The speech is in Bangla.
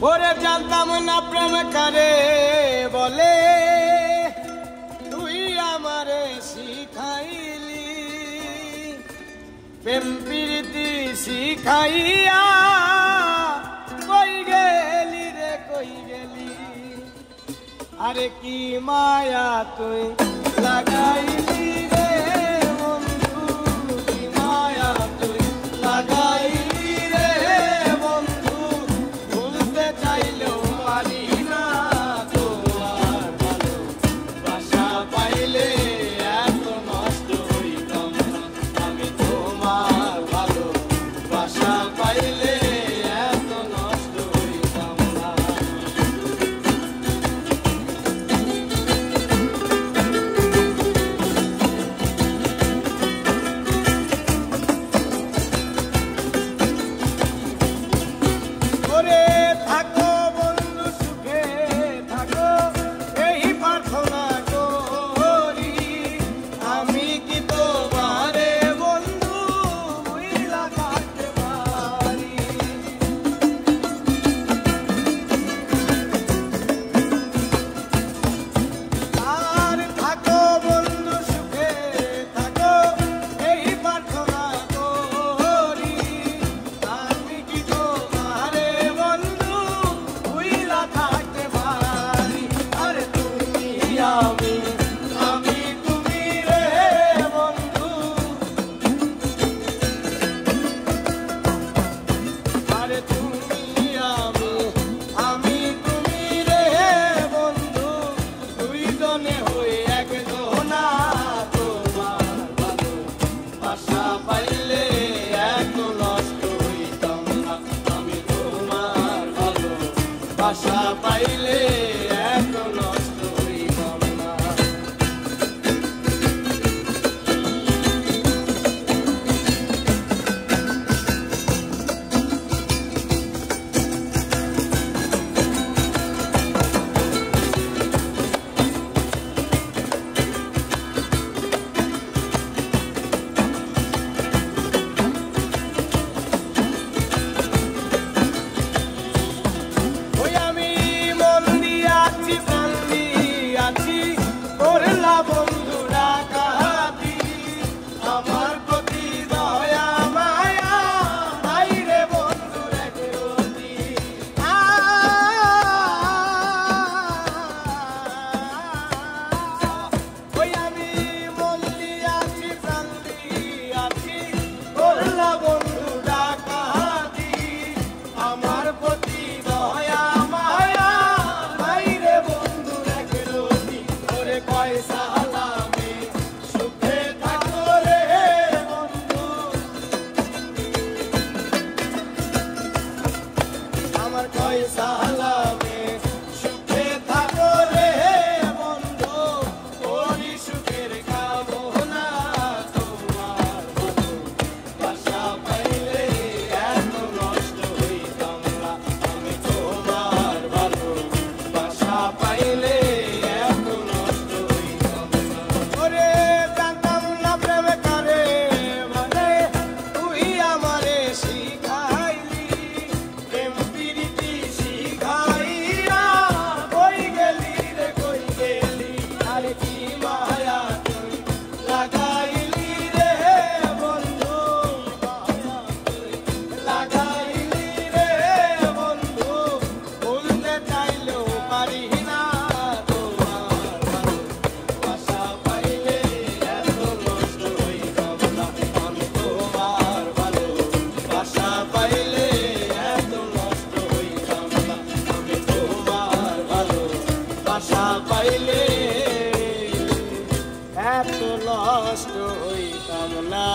ওরে জানতাম না প্রেম কারে বলে, তুই আমারে শিখাইলি প্রেম প্রীতি শিখাইয়া। কই গেলি রে কই গেলি, আরে কি মায়া তুই লাগাইলি রে বন্ধু, কি মায়া তুই লাগাইলি রে বন্ধু। ভুলতে চাইলেও পারি না তোমার ভালোবাসা পাইলে এত নষ্ট হইতাম না আমি, তোমার ভালোবাসা পাইলে এত নষ্ট হইতাম না। ওরে থাকো বন্ধু সুখে থাকো, এই প্রার্থনা করি। আমি কি তোমারে বন্ধু ভুইলা থাকতে পারি। আর থাকো বন্ধু সুখে থাকো, এই প্রার্থনা করি। আমি কি তোমারে বন্ধু ভুইলা থাকতে পারি। আরে তুমি আমি, আমি তুমি রে বন্ধু। আরে তুমি আমি, আমি তুমি রে বন্ধু। দুইজনে হয়ে একজনা, তোমার ভালোবাসা পাইলে এত নষ্ট হইতাম না আমি, তোমার ভালোবাসা পাইলে এত নষ্ট হইতাম না। ওই আমি মন দিয়াছি প্রাণ দিয়াছি, করলা বন্ধুরা কাহাতি। আমার প্রতি দয়া মায়া নাই রে বন্ধু রেখে রতি। ওই আমি মন দিয়াছি প্রাণ দিয়াছি, করলা বন্ধুরা কাহাতি। আমার প্রতি দয়া মায়া নাই রে বন্ধু রেখে রতি। ওরে কয় সালামে সুখে থাকো রে বন্ধু, আমার কয় সালামে সুখে থাকো রে বন্ধু। ওরি সুখের কামনা তোমার ভালোবাসা পাইলে এত নষ্ট হইতাম না আমি, তোমার ভালোবাসা পাইলে এত নষ্ট হইতাম না। ওরে জানতাম না প্রেম কারে বলে, তুই আমারে শিখাইলি প্রেম প্রীতি শিখাইয়া। কই গেলি রে কই গেলি, আরে কি মায়া তুই লাগাইলি রে বন্ধু, মায়া তুই লাগাইলি রে বন্ধু। ভুলতে চাইলেও পারি না তোমার ভালোবাসা পাইলে এত নষ্ট হইতাম না আমি, তোমার ভালোবাসা পাইলে এত নষ্ট হইতাম না আমি, তোমার ভালোবাসা পাইলে এত নষ্ট হইতাম না।